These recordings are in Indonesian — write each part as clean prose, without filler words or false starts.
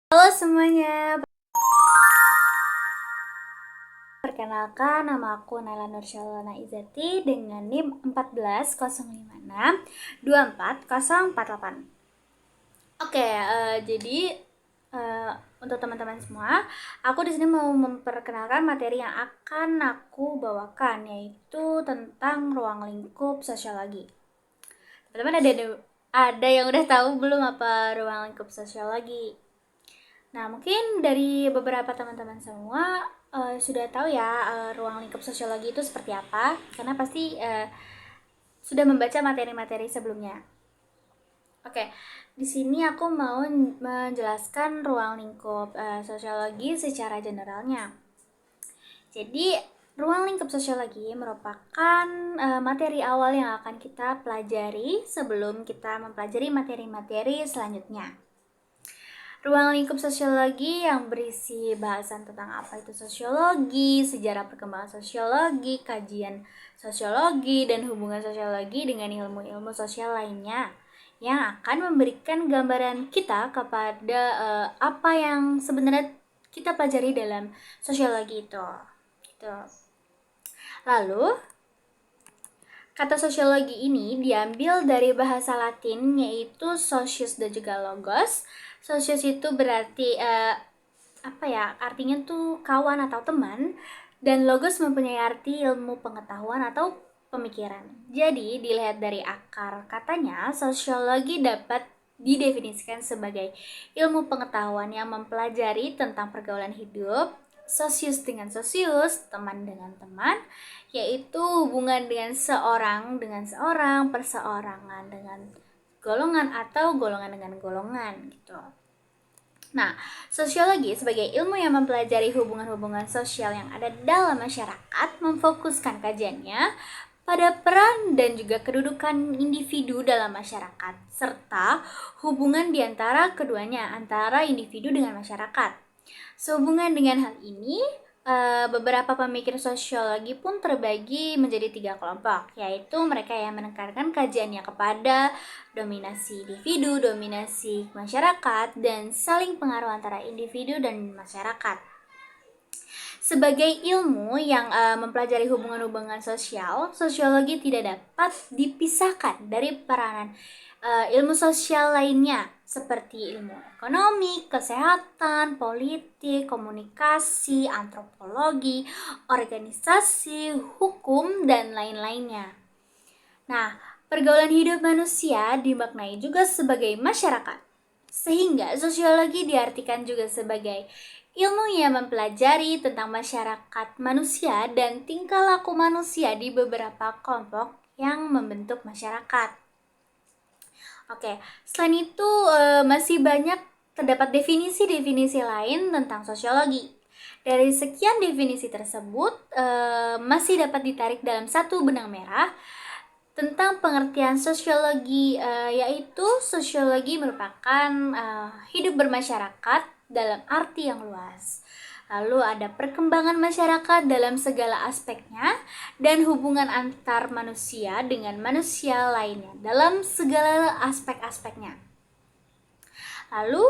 Halo semuanya, perkenalkan nama aku Naila Nurshalana Izati dengan NIM 14056 Oke, jadi untuk teman-teman semua, aku di sini mau memperkenalkan materi yang akan aku bawakan, yaitu tentang ruang lingkup sosiologi. Teman-teman ada yang udah tahu belum apa ruang lingkup sosiologi? Nah, mungkin dari beberapa teman-teman semua sudah tahu ya ruang lingkup sosiologi itu seperti apa, karena pasti sudah membaca materi-materi sebelumnya. Oke, di sini aku mau menjelaskan ruang lingkup sosiologi secara generalnya. Jadi, ruang lingkup sosiologi merupakan materi awal yang akan kita pelajari sebelum kita mempelajari materi-materi selanjutnya. Ruang lingkup sosiologi yang berisi bahasan tentang apa itu sosiologi, sejarah perkembangan sosiologi, kajian sosiologi, dan hubungan sosiologi dengan ilmu-ilmu sosial lainnya yang akan memberikan gambaran kita kepada apa yang sebenarnya kita pelajari dalam sosiologi itu. Gitu. Lalu, kata sosiologi ini diambil dari bahasa Latin yaitu socius dan juga logos. Socius itu berarti artinya tuh kawan atau teman, dan logos mempunyai arti ilmu pengetahuan atau pemikiran. Jadi dilihat dari akar katanya, sosiologi dapat didefinisikan sebagai ilmu pengetahuan yang mempelajari tentang pergaulan hidup, sosius dengan sosius, teman dengan teman, yaitu hubungan dengan seorang, perseorangan dengan golongan atau golongan dengan golongan gitu. Nah, sosiologi sebagai ilmu yang mempelajari hubungan-hubungan sosial yang ada dalam masyarakat memfokuskan kajiannya pada peran dan juga kedudukan individu dalam masyarakat, serta hubungan di antara keduanya, antara individu dengan masyarakat. Sehubungan dengan hal ini, beberapa pemikir sosiologi pun terbagi menjadi 3 kelompok, yaitu mereka yang menekankan kajiannya kepada dominasi individu, dominasi masyarakat, dan saling pengaruh antara individu dan masyarakat. Sebagai ilmu yang mempelajari hubungan-hubungan sosial, sosiologi tidak dapat dipisahkan dari peranan ilmu sosial lainnya seperti ilmu ekonomi, kesehatan, politik, komunikasi, antropologi, organisasi, hukum, dan lain-lainnya. Nah, pergaulan hidup manusia dimaknai juga sebagai masyarakat, sehingga sosiologi diartikan juga sebagai ilmu yang mempelajari tentang masyarakat manusia dan tingkah laku manusia di beberapa kelompok yang membentuk masyarakat. Oke, selain itu masih banyak terdapat definisi-definisi lain tentang sosiologi. Dari sekian definisi tersebut, masih dapat ditarik dalam satu benang merah tentang pengertian sosiologi, yaitu sosiologi merupakan hidup bermasyarakat dalam arti yang luas. Lalu ada perkembangan masyarakat dalam segala aspeknya dan hubungan antar manusia dengan manusia lainnya dalam segala aspek-aspeknya. Lalu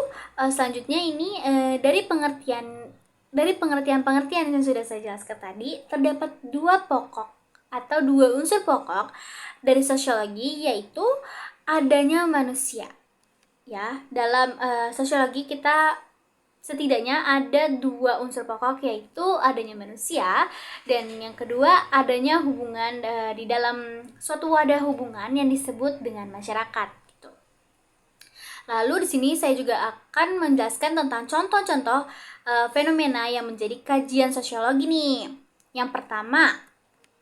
selanjutnya ini dari pengertian-pengertian yang sudah saya jelaskan tadi, terdapat dua unsur pokok dari sosiologi, yaitu adanya manusia. Ya, dalam sosiologi kita setidaknya ada dua unsur pokok, yaitu adanya manusia dan yang kedua adanya hubungan di dalam suatu wadah hubungan yang disebut dengan masyarakat gitu. Lalu di sini saya juga akan menjelaskan tentang contoh-contoh fenomena yang menjadi kajian sosiologi nih. Yang pertama,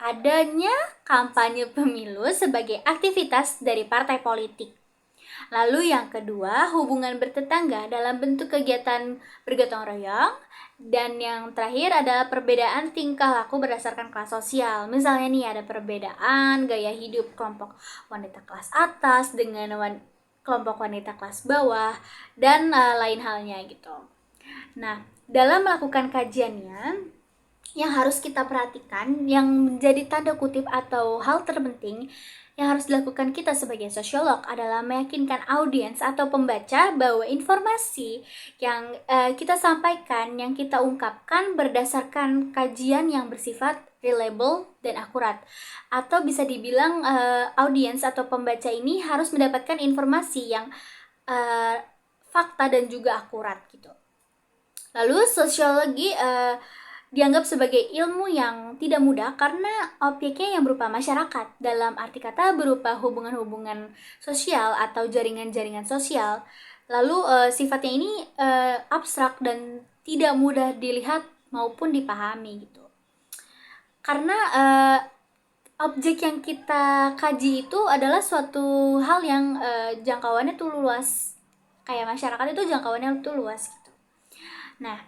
adanya kampanye pemilu sebagai aktivitas dari partai politik. Lalu yang kedua, hubungan bertetangga dalam bentuk kegiatan bergotong royong. Dan yang terakhir adalah perbedaan tingkah laku berdasarkan kelas sosial. Misalnya nih ada perbedaan gaya hidup kelompok wanita kelas atas dengan kelompok wanita kelas bawah dan lain halnya gitu. Nah, dalam melakukan kajiannya, yang harus kita perhatikan yang menjadi tanda kutip atau hal terpenting Yang harus dilakukan kita sebagai sosiolog adalah meyakinkan audiens atau pembaca bahwa informasi yang kita sampaikan, yang kita ungkapkan berdasarkan kajian yang bersifat reliable dan akurat. Atau bisa dibilang audiens atau pembaca ini harus mendapatkan informasi yang fakta dan juga akurat gitu. Lalu sosiologi dianggap sebagai ilmu yang tidak mudah karena objeknya yang berupa masyarakat, dalam arti kata berupa hubungan-hubungan sosial atau jaringan-jaringan sosial. Lalu sifatnya ini abstrak dan tidak mudah dilihat maupun dipahami gitu. Karena objek yang kita kaji itu adalah suatu hal yang jangkauannya tuh luas. Kayak masyarakat itu jangkauannya tuh luas gitu. Nah,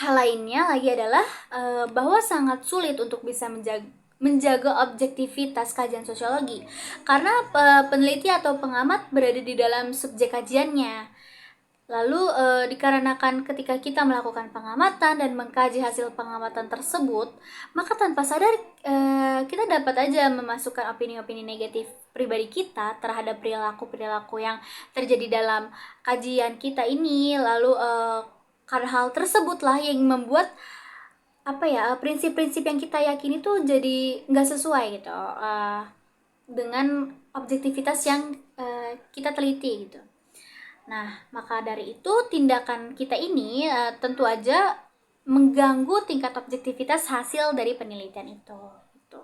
hal lainnya lagi adalah bahwa sangat sulit untuk bisa menjaga objektivitas kajian sosiologi karena peneliti atau pengamat berada di dalam subjek kajiannya. Lalu dikarenakan ketika kita melakukan pengamatan dan mengkaji hasil pengamatan tersebut, maka tanpa sadar kita dapat aja memasukkan opini-opini negatif pribadi kita terhadap perilaku-perilaku yang terjadi dalam kajian kita ini. Lalu karena hal tersebutlah yang membuat prinsip-prinsip yang kita yakini tuh jadi nggak sesuai gitu dengan objektivitas yang kita teliti gitu. Nah, maka dari itu tindakan kita ini tentu aja mengganggu tingkat objektivitas hasil dari penelitian itu. Gitu.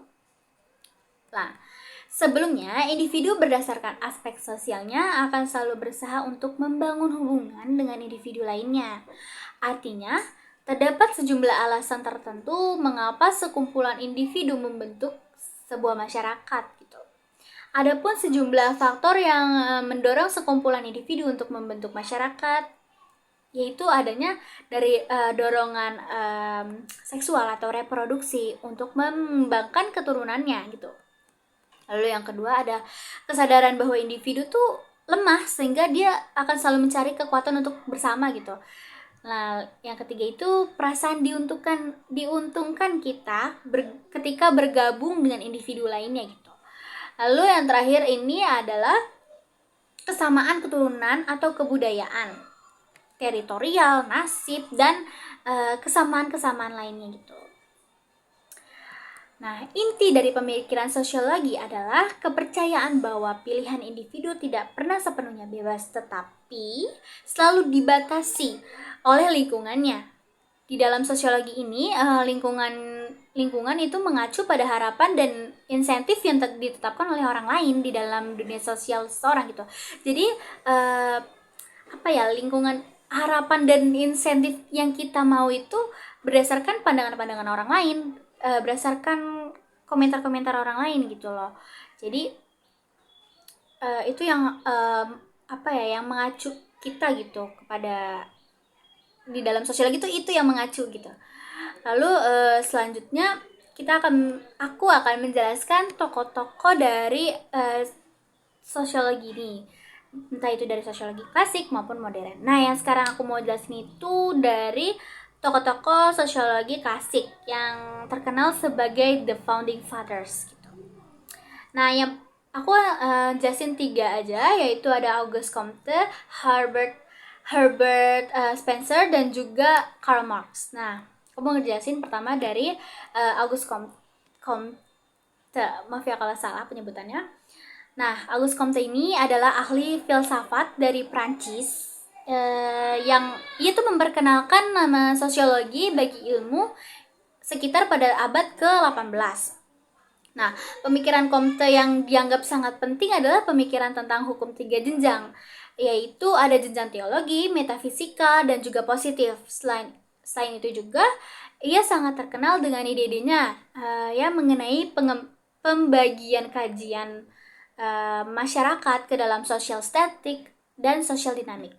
Nah, sebelumnya, individu berdasarkan aspek sosialnya akan selalu berusaha untuk membangun hubungan dengan individu lainnya. Artinya, terdapat sejumlah alasan tertentu mengapa sekumpulan individu membentuk sebuah masyarakat gitu. Adapun sejumlah faktor yang mendorong sekumpulan individu untuk membentuk masyarakat, yaitu adanya dari dorongan seksual atau reproduksi untuk mengembangkan keturunannya gitu. Lalu yang kedua ada kesadaran bahwa individu tuh lemah sehingga dia akan selalu mencari kekuatan untuk bersama gitu. Nah, yang ketiga itu perasaan diuntungkan kita ketika bergabung dengan individu lainnya gitu. Lalu yang terakhir ini adalah kesamaan keturunan atau kebudayaan, teritorial, nasib, dan kesamaan-kesamaan lainnya gitu. Nah, inti dari pemikiran sosiologi adalah kepercayaan bahwa pilihan individu tidak pernah sepenuhnya bebas, tetapi selalu dibatasi oleh lingkungannya. Di dalam sosiologi ini, lingkungan itu mengacu pada harapan dan insentif yang ditetapkan oleh orang lain di dalam dunia sosial seseorang gitu. Jadi lingkungan, harapan dan insentif yang kita mau itu berdasarkan pandangan-pandangan orang lain, berdasarkan komentar-komentar orang lain gitu loh. Jadi itu yang yang mengacu kita gitu kepada di dalam sosiologi itu yang mengacu gitu. Lalu selanjutnya aku akan menjelaskan tokoh-tokoh dari sosiologi ini, entah itu dari sosiologi klasik maupun modern. Nah, yang sekarang aku mau jelasin itu dari tokoh-tokoh sosiologi klasik yang terkenal sebagai the founding fathers gitu. Nah, yang aku jelasin 3 aja, yaitu ada Auguste Comte, Herbert Spencer, dan juga Karl Marx. Nah, aku mau ngejelasin pertama dari Auguste Comte. Maaf ya kalau salah penyebutannya. Nah, Auguste Comte ini adalah ahli filsafat dari Prancis yang itu memperkenalkan nama sosiologi bagi ilmu sekitar pada abad ke-18. Nah, pemikiran Comte yang dianggap sangat penting adalah pemikiran tentang hukum 3 jenjang, yaitu ada jenjang teologi, metafisika, dan juga positif. Selain itu juga, ia sangat terkenal dengan ide-idenya yang mengenai pembagian kajian masyarakat ke dalam social static dan social dynamic.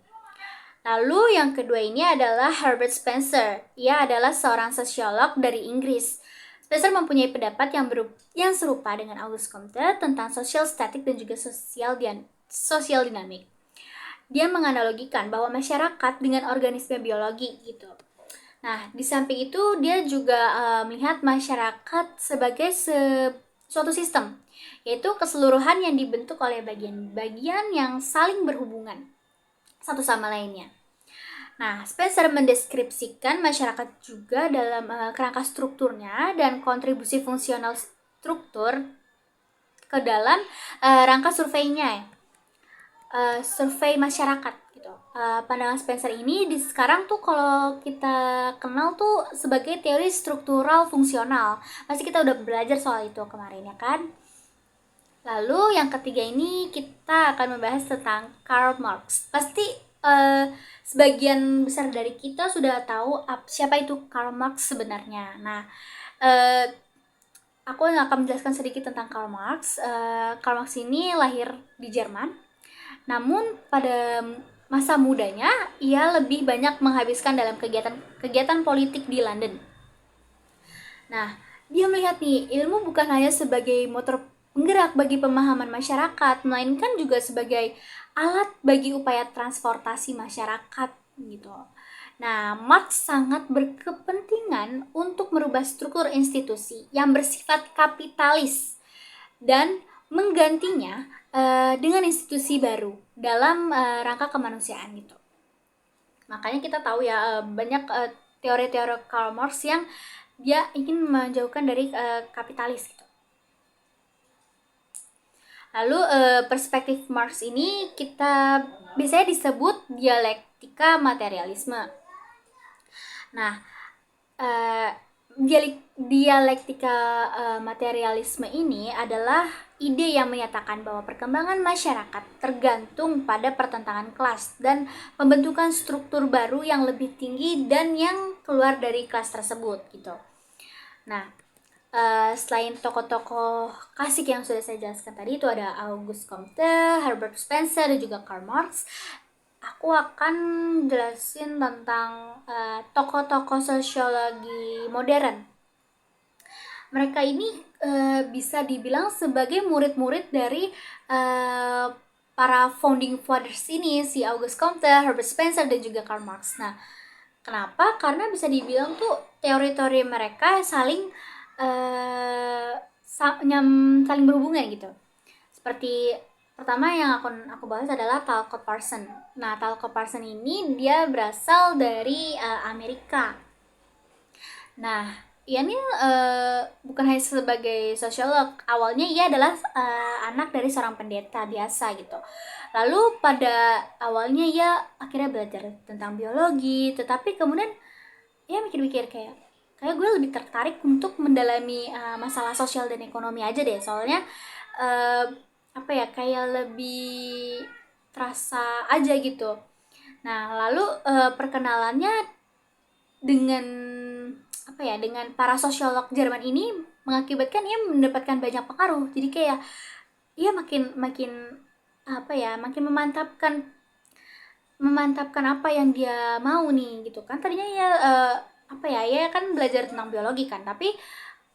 Lalu yang kedua ini adalah Herbert Spencer. Ia adalah seorang sosiolog dari Inggris. Spencer mempunyai pendapat yang serupa dengan Auguste Comte tentang social static dan juga social dynamic. Dia menganalogikan bahwa masyarakat dengan organisme biologi gitu. Nah, di samping itu dia juga melihat masyarakat sebagai suatu sistem, yaitu keseluruhan yang dibentuk oleh bagian-bagian yang saling berhubungan satu sama lainnya. Nah, Spencer mendeskripsikan masyarakat juga dalam kerangka strukturnya dan kontribusi fungsional struktur ke dalam rangka surveinya, survei masyarakat gitu. Pandangan Spencer ini sekarang tuh kalau kita kenal tuh sebagai teori struktural fungsional. Pasti kita udah belajar soal itu kemarin ya kan? Lalu yang ketiga ini kita akan membahas tentang Karl Marx. Pasti sebagian besar dari kita sudah tahu siapa itu Karl Marx sebenarnya. Nah, aku akan menjelaskan sedikit tentang Karl Marx. Karl Marx ini lahir di Jerman. Namun pada masa mudanya ia lebih banyak menghabiskan dalam kegiatan politik di London. Nah, dia melihat nih, ilmu bukan hanya sebagai motor penggerak bagi pemahaman masyarakat, melainkan juga sebagai alat bagi upaya transportasi masyarakat gitu. Nah, Marx sangat berkepentingan untuk merubah struktur institusi yang bersifat kapitalis dan menggantinya dengan institusi baru dalam rangka kemanusiaan gitu. Makanya kita tahu ya banyak teori-teori Karl Marx yang dia ingin menjauhkan dari kapitalis gitu. Lalu perspektif Marx ini kita biasanya disebut dialektika materialisme. Nah, dialektika materialisme ini adalah ide yang menyatakan bahwa perkembangan masyarakat tergantung pada pertentangan kelas dan pembentukan struktur baru yang lebih tinggi dan yang keluar dari kelas tersebut gitu. Nah, selain tokoh-tokoh klasik yang sudah saya jelaskan tadi, itu ada Auguste Comte, Herbert Spencer, dan juga Karl Marx. Aku akan jelasin tentang tokoh-tokoh sosiologi modern. Mereka ini bisa dibilang sebagai murid-murid dari para founding fathers ini, si Auguste Comte, Herbert Spencer, dan juga Karl Marx. Nah, kenapa? Karena bisa dibilang tuh teori-teori mereka saling berhubungan gitu. Seperti pertama yang aku bahas adalah Talcott Parsons. Nah, Talcott Parsons ini dia berasal dari Amerika. Nah, ia ini bukan hanya sebagai sosiolog. Awalnya ia adalah anak dari seorang pendeta biasa gitu. Lalu pada awalnya ia akhirnya belajar tentang biologi, tetapi kemudian ia mikir-mikir kayak gue lebih tertarik untuk mendalami masalah sosial dan ekonomi aja deh, soalnya kayak lebih terasa aja gitu. Nah, lalu perkenalannya dengan dengan para sosiolog Jerman ini mengakibatkan ia mendapatkan banyak pengaruh. Jadi kayak ia makin makin memantapkan apa yang dia mau nih gitu kan. Tadinya ya ia kan belajar tentang biologi kan, tapi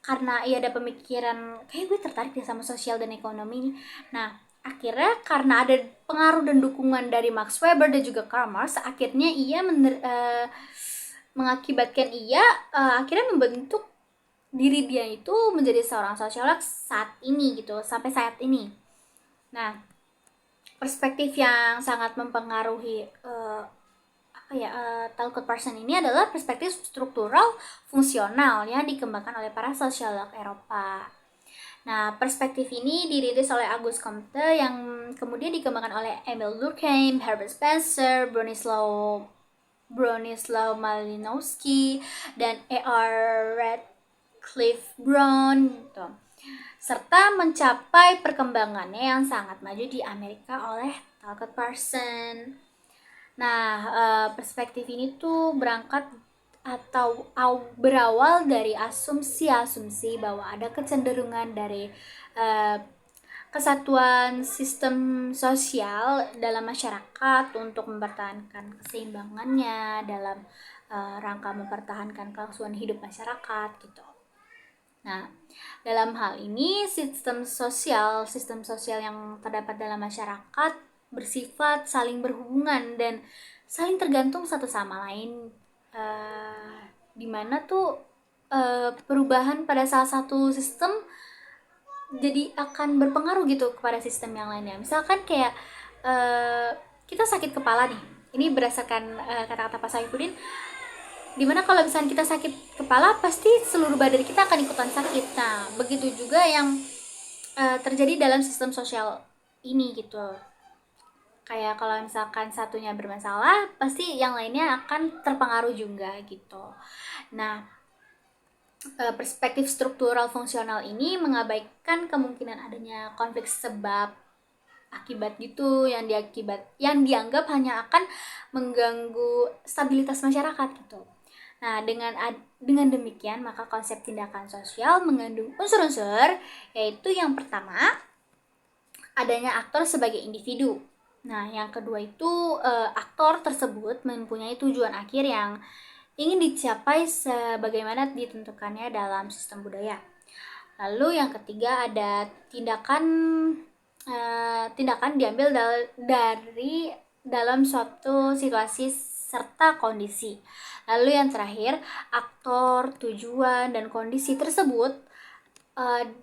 karena ia ada pemikiran kayak gue tertarik deh sama sosial dan ekonomi nih. Nah, akhirnya karena ada pengaruh dan dukungan dari Max Weber dan juga Karl Marx, akhirnya ia mengakibatkan ia akhirnya membentuk diri dia itu menjadi seorang sosiolog saat ini gitu, sampai saat ini. Nah, perspektif yang sangat mempengaruhi Talcott Parsons ini adalah perspektif struktural fungsional yang dikembangkan oleh para sosiolog Eropa. Nah, perspektif ini dirintis oleh Auguste Comte yang kemudian dikembangkan oleh Emil Durkheim, Herbert Spencer, Bronislaw Malinowski, dan A.R. Radcliffe Brown gitu. Serta mencapai perkembangannya yang sangat maju di Amerika oleh Talcott Parsons. Nah, perspektif ini tuh berawal dari asumsi-asumsi bahwa ada kecenderungan dari kesatuan sistem sosial dalam masyarakat untuk mempertahankan keseimbangannya dalam rangka mempertahankan kelangsungan hidup masyarakat gitu. Nah, dalam hal ini sistem sosial yang terdapat dalam masyarakat bersifat saling berhubungan dan saling tergantung satu sama lain, dimana tuh perubahan pada salah satu sistem jadi akan berpengaruh gitu kepada sistem yang lainnya. Misalkan kayak kita sakit kepala nih. Ini berdasarkan kata-kata Pak Saifuddin, dimana kalau misalnya kita sakit kepala pasti seluruh badan kita akan ikutan sakit. Nah, begitu juga yang terjadi dalam sistem sosial ini gitu. Kayak kalau misalkan satunya bermasalah, pasti yang lainnya akan terpengaruh juga gitu. Nah, perspektif struktural fungsional ini mengabaikan kemungkinan adanya konflik sebab akibat gitu yang dianggap hanya akan mengganggu stabilitas masyarakat gitu. Nah, dengan demikian maka konsep tindakan sosial mengandung unsur-unsur, yaitu yang pertama adanya aktor sebagai individu. Nah, yang kedua itu aktor tersebut mempunyai tujuan akhir yang ingin dicapai sebagaimana ditentukannya dalam sistem budaya. Lalu yang ketiga ada tindakan diambil dari dalam suatu situasi serta kondisi. Lalu yang terakhir, aktor, tujuan, dan kondisi tersebut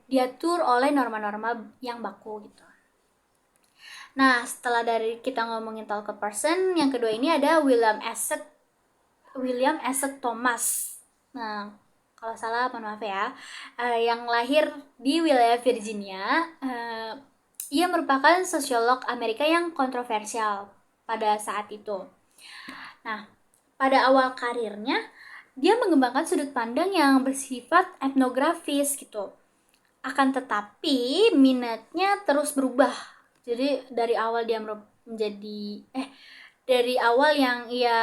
diatur oleh norma-norma yang baku gitu. Nah, setelah dari kita ngomongin talker person, yang kedua ini ada William Essex Thomas. Nah, kalau salah mohon maaf ya. Yang lahir di wilayah Virginia, ia merupakan sosiolog Amerika yang kontroversial pada saat itu. Nah, pada awal karirnya, dia mengembangkan sudut pandang yang bersifat etnografis gitu. Akan tetapi minatnya terus berubah. Jadi dari awal yang ia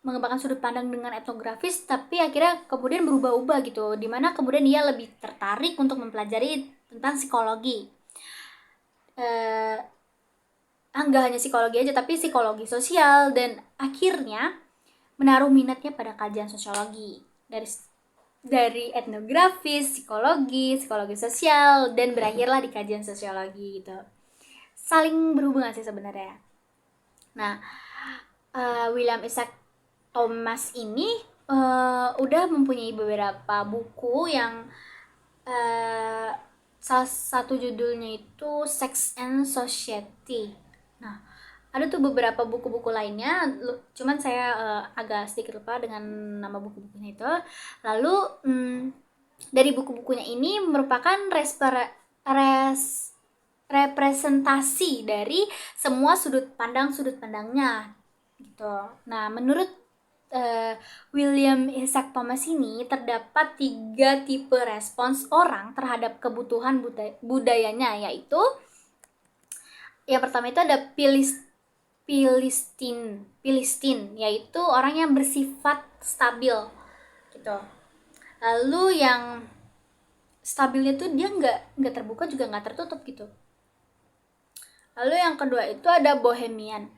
mengembangkan sudut pandang dengan etnografis, tapi akhirnya kemudian berubah-ubah gitu, dimana kemudian dia lebih tertarik untuk mempelajari tentang psikologi. Enggak hanya psikologi aja, tapi psikologi sosial, dan akhirnya menaruh minatnya pada kajian sosiologi dari etnografis, psikologi sosial, dan berakhirlah di kajian sosiologi gitu. Saling berhubungan sih sebenarnya. Nah, William Isaac Thomas ini udah mempunyai beberapa buku yang salah satu judulnya itu Sex and Society. Nah, ada tuh beberapa buku-buku lainnya, cuman saya agak sedikit lupa dengan nama buku-bukunya itu. Lalu dari buku-bukunya ini merupakan representasi dari semua sudut pandangnya gitu. Nah, menurut William Isaac Thomas ini terdapat 3 tipe respons orang terhadap kebutuhan budayanya, yaitu yang pertama itu ada Filistin, yaitu orang yang bersifat stabil gitu. Lalu yang stabilnya tuh dia nggak terbuka juga nggak tertutup gitu. Lalu yang kedua itu ada Bohemian.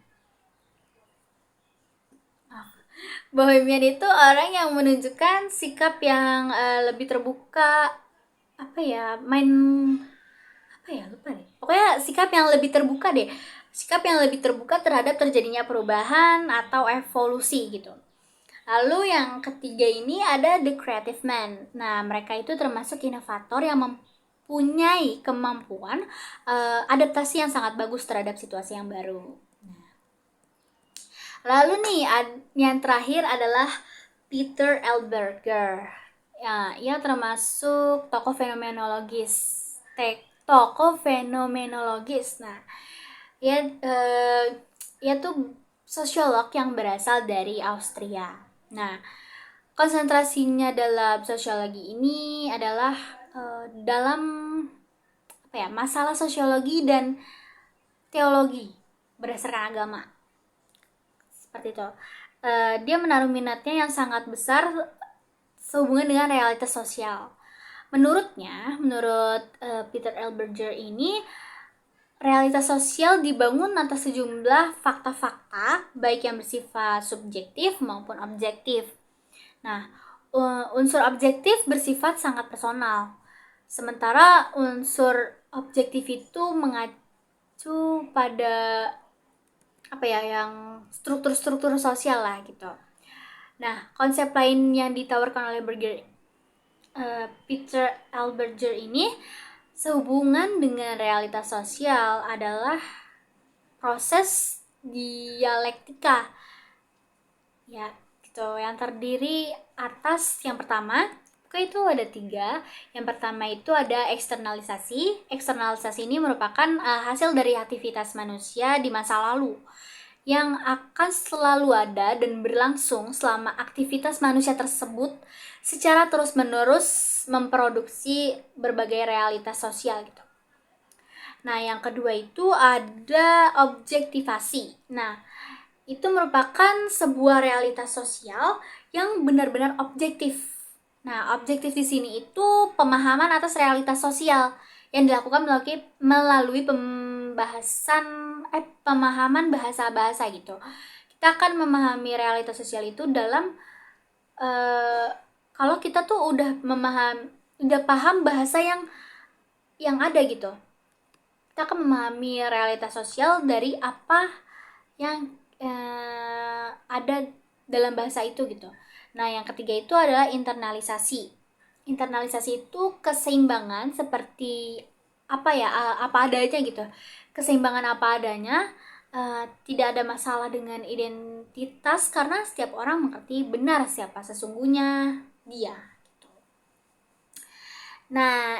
Bohemian itu orang yang menunjukkan sikap yang lebih terbuka, lupa deh. Pokoknya sikap yang lebih terbuka terhadap terjadinya perubahan atau evolusi gitu. Lalu yang ketiga ini ada The Creative Man. Nah, mereka itu termasuk inovator yang mempunyai kemampuan adaptasi yang sangat bagus terhadap situasi yang baru. Lalu nih, yang terakhir adalah Peter L. Berger. Ya, ia termasuk tokoh fenomenologis. Nah, ia tuh sosiolog yang berasal dari Austria. Nah, konsentrasinya dalam sosiologi ini adalah dalam masalah sosiologi dan teologi berdasarkan agama. Seperti itu. Dia menaruh minatnya yang sangat besar sehubungan dengan realitas sosial. Menurut Peter L. Berger ini, realitas sosial dibangun atas sejumlah fakta-fakta, baik yang bersifat subjektif maupun objektif. Nah, unsur objektif bersifat sangat personal, sementara unsur objektif itu mengacu pada yang struktur-struktur sosial lah gitu. Nah, konsep lain yang ditawarkan oleh Peter L. Berger ini sehubungan dengan realitas sosial adalah proses dialektika, ya gitu, yang terdiri atas yang pertama itu ada 3. Yang pertama itu ada eksternalisasi. Eksternalisasi ini merupakan hasil dari aktivitas manusia di masa lalu yang akan selalu ada dan berlangsung selama aktivitas manusia tersebut secara terus-menerus memproduksi berbagai realitas sosial gitu. Nah, yang kedua itu ada objektivasi. Nah, itu merupakan sebuah realitas sosial yang benar-benar objektif. Nah, objektif di sini itu pemahaman atas realitas sosial yang dilakukan melalui pemahaman bahasa-bahasa gitu. Kita akan memahami realitas sosial itu dalam kalau kita tuh udah paham bahasa yang ada gitu. Kita akan memahami realitas sosial dari apa yang ada dalam bahasa itu gitu. Nah, yang ketiga itu adalah internalisasi. Internalisasi itu keseimbangan seperti apa adanya gitu. Keseimbangan apa adanya, tidak ada masalah dengan identitas karena setiap orang mengerti benar siapa sesungguhnya dia. Gitu. Nah,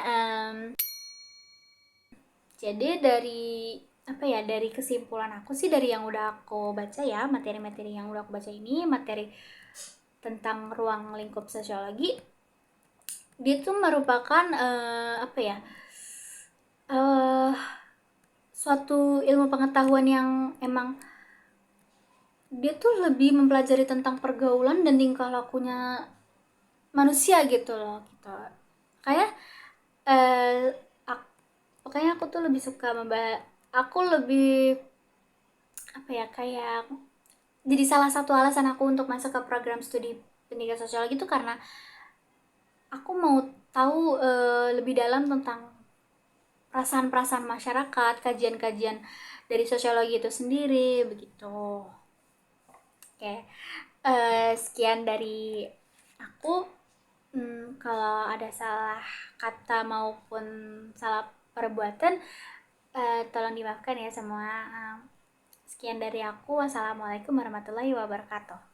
jadi dari kesimpulan aku sih, dari yang udah aku baca ya, materi-materi yang udah aku baca ini, materi tentang ruang lingkup sosiologi, dia tuh merupakan suatu ilmu pengetahuan yang emang dia tuh lebih mempelajari tentang pergaulan dan tingkah lakunya manusia gitu loh, gitu. Kayak pokoknya aku tuh lebih suka aku lebih kayak jadi salah satu alasan aku untuk masuk ke program studi pendidikan sosiologi itu karena aku mau tahu lebih dalam tentang perasaan-perasaan masyarakat, kajian-kajian dari sosiologi itu sendiri, begitu. Oke, sekian dari aku. Kalau ada salah kata maupun salah perbuatan, tolong dimaafkan ya semua. Sekian dari aku. Wassalamualaikum warahmatullahi wabarakatuh.